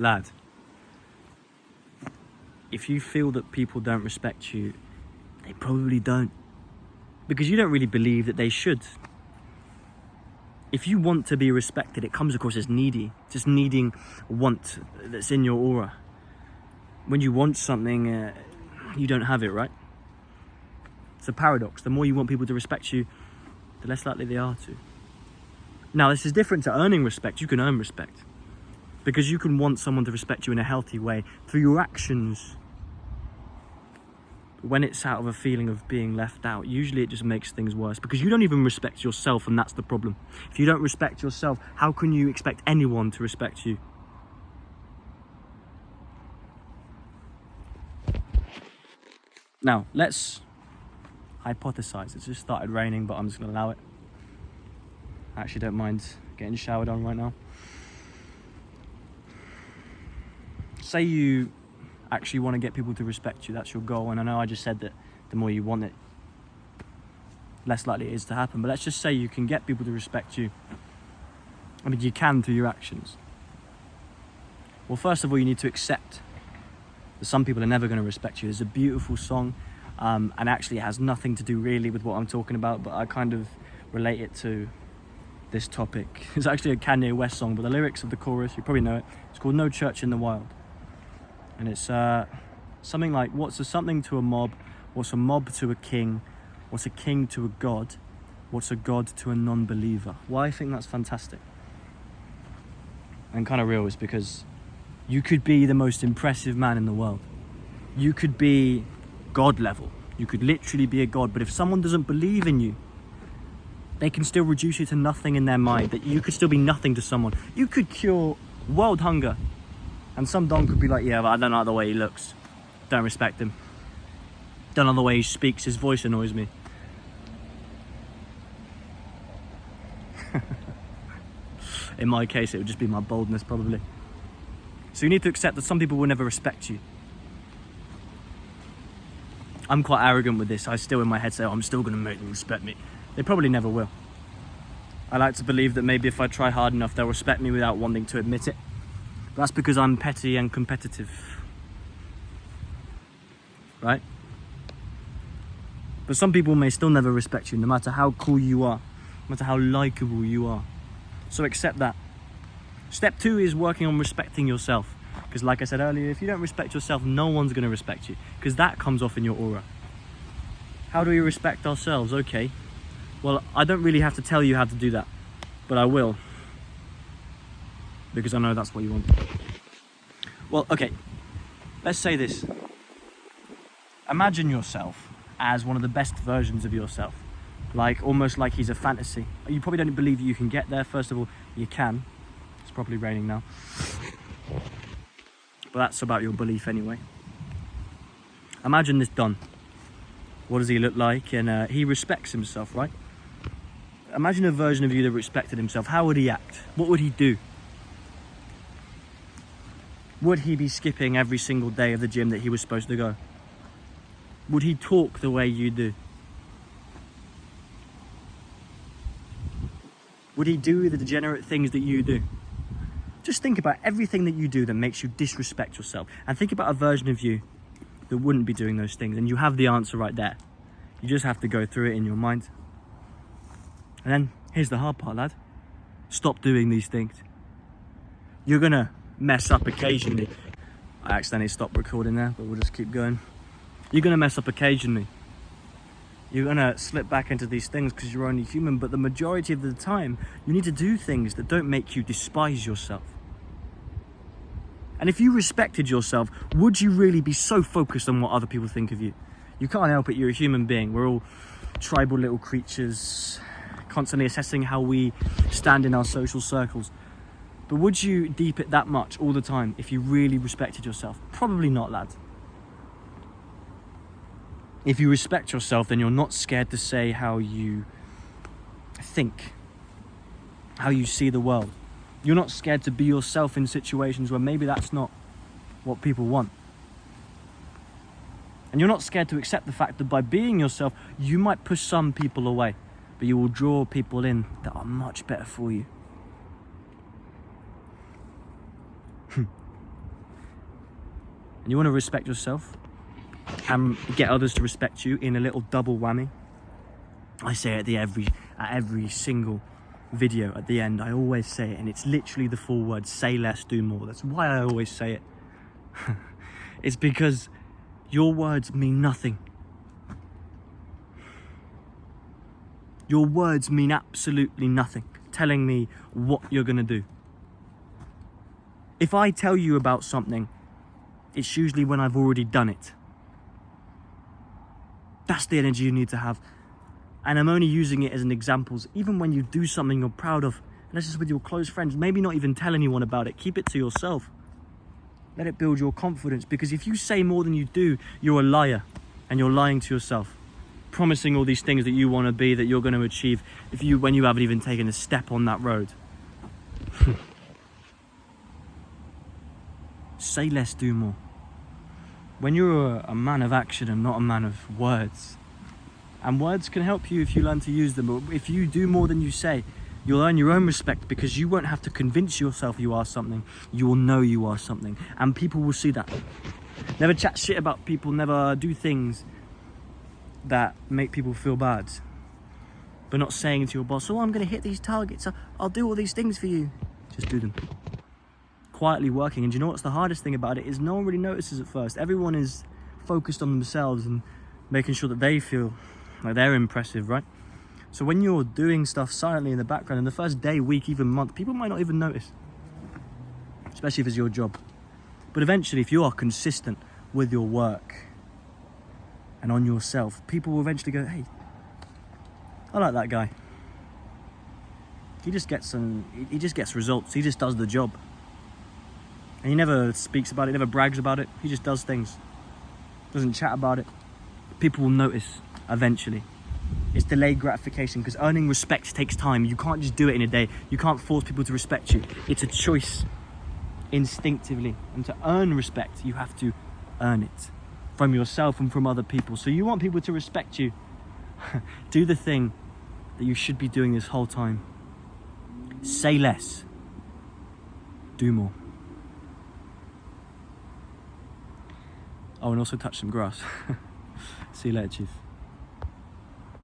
lad, if you feel that people don't respect you, they probably don't. Because you don't really believe that they should. If you want to be respected, it comes across as needy, just needing want that's in your aura. When you want something, you don't have it, right? It's a paradox. The more you want people to respect you, the less likely they are to. Now, this is different to earning respect. You can earn respect because you can want someone to respect you in a healthy way through your actions. But when it's out of a feeling of being left out, usually it just makes things worse because you don't even respect yourself, and that's the problem. If you don't respect yourself, how can you expect anyone to respect you? Now, let's hypothesize. It's just started raining, but I'm just going to allow it. I actually don't mind getting showered on right now. Say you actually want to get people to respect you. That's your goal. And I know I just said that the more you want it, less likely it is to happen. But let's just say you can get people to respect you. I mean, you can through your actions. Well, first of all, you need to accept that some people are never going to respect you. There's a beautiful song, and actually it has nothing to do really with what I'm talking about, but I kind of relate it to this topic. It's actually a Kanye West song, but the lyrics of the chorus, you probably know it. It's called No Church in the Wild. And it's something like, what's something to a mob? What's a mob to a king? What's a king to a god? What's a god to a non-believer? Why I think that's fantastic and kind of real is because you could be the most impressive man in the world. You could be God level. You could literally be a god. But if someone doesn't believe in you, they can still reduce you to nothing in their mind. That you could still be nothing to someone. You could cure world hunger. And some don could be like, yeah, but I don't like the way he looks. Don't respect him. Don't like the way he speaks. His voice annoys me. In my case, it would just be my boldness, probably. So you need to accept that some people will never respect you. I'm quite arrogant with this. I still in my head say, oh, I'm still going to make them respect me. They probably never will. I like to believe that maybe if I try hard enough, they'll respect me without wanting to admit it. But that's because I'm petty and competitive. Right? But some people may still never respect you, no matter how cool you are, no matter how likable you are. So accept that. Step 2 is working on respecting yourself. Because like I said earlier, if you don't respect yourself, no one's going to respect you. Because that comes off in your aura. How do we respect ourselves? Okay. Well, I don't really have to tell you how to do that. But I will. Because I know that's what you want. Well, okay. Let's say this. Imagine yourself as one of the best versions of yourself. Like, almost like he's a fantasy. You probably don't believe that you can get there. First of all, you can. It's probably raining now. But that's about your belief anyway. Imagine this Don. What does he look like? And he respects himself, right? Imagine a version of you that respected himself. How would he act? What would he do? Would he be skipping every single day of the gym that he was supposed to go? Would he talk the way you do? Would he do the degenerate things that you do? Just think about everything that you do that makes you disrespect yourself. And think about a version of you that wouldn't be doing those things. And you have the answer right there. You just have to go through it in your mind. And then, here's the hard part, lad. Stop doing these things. You're going to mess up occasionally. I accidentally stopped recording there, but we'll just keep going. You're going to mess up occasionally. You're going to slip back into these things because you're only human, but the majority of the time, you need to do things that don't make you despise yourself. And if you respected yourself, would you really be so focused on what other people think of you? You can't help it, you're a human being. We're all tribal little creatures, constantly assessing how we stand in our social circles. But would you deep it that much all the time if you really respected yourself? Probably not, lad. If you respect yourself, then you're not scared to say how you think, how you see the world. You're not scared to be yourself in situations where maybe that's not what people want. And you're not scared to accept the fact that by being yourself, you might push some people away, but you will draw people in that are much better for you. and you want to respect yourself and get others to respect you in a little double whammy, I say it at every single video at the end. I always say it, and it's literally the 4 words: say less, do more. That's why I always say it. It's because your words mean nothing. Your words mean absolutely nothing, telling me what you're gonna do. If I tell you about something, it's usually when I've already done it. That's the energy you need to have. And I'm only using it as an example. Even when you do something you're proud of, and this is with your close friends, maybe not even tell anyone about it. Keep it to yourself. Let it build your confidence, because if you say more than you do, you're a liar, and you're lying to yourself, promising all these things that you want to be, that you're going to achieve, when you haven't even taken a step on that road. Say less, do more. When you're a man of action and not a man of words, and words can help you if you learn to use them, but if you do more than you say, you'll earn your own respect, because you won't have to convince yourself you are something. You will know you are something, and people will see that. Never chat shit about people, never do things that make people feel bad, but not saying to your boss, oh, I'm going to hit these targets, I'll do all these things for you. Just do them. Quietly working. And do you know what's the hardest thing about it is no one really notices at first. Everyone is focused on themselves and making sure that they feel like they're impressive, right? So when you're doing stuff silently in the background, in the first day, week, even month, people might not even notice, especially if it's your job. But eventually, if you are consistent with your work and on yourself, people will eventually go, hey, I like that guy. He just gets results. He just does the job. And he never speaks about it, never brags about it. He just does things. Doesn't chat about it. People will notice eventually. It's delayed gratification, because earning respect takes time. You can't just do it in a day. You can't force people to respect you. It's a choice instinctively. And to earn respect, you have to earn it from yourself and from other people. So you want people to respect you. Do the thing that you should be doing this whole time. Say less. Do more. Oh, and also touch some grass. See you later, Chief.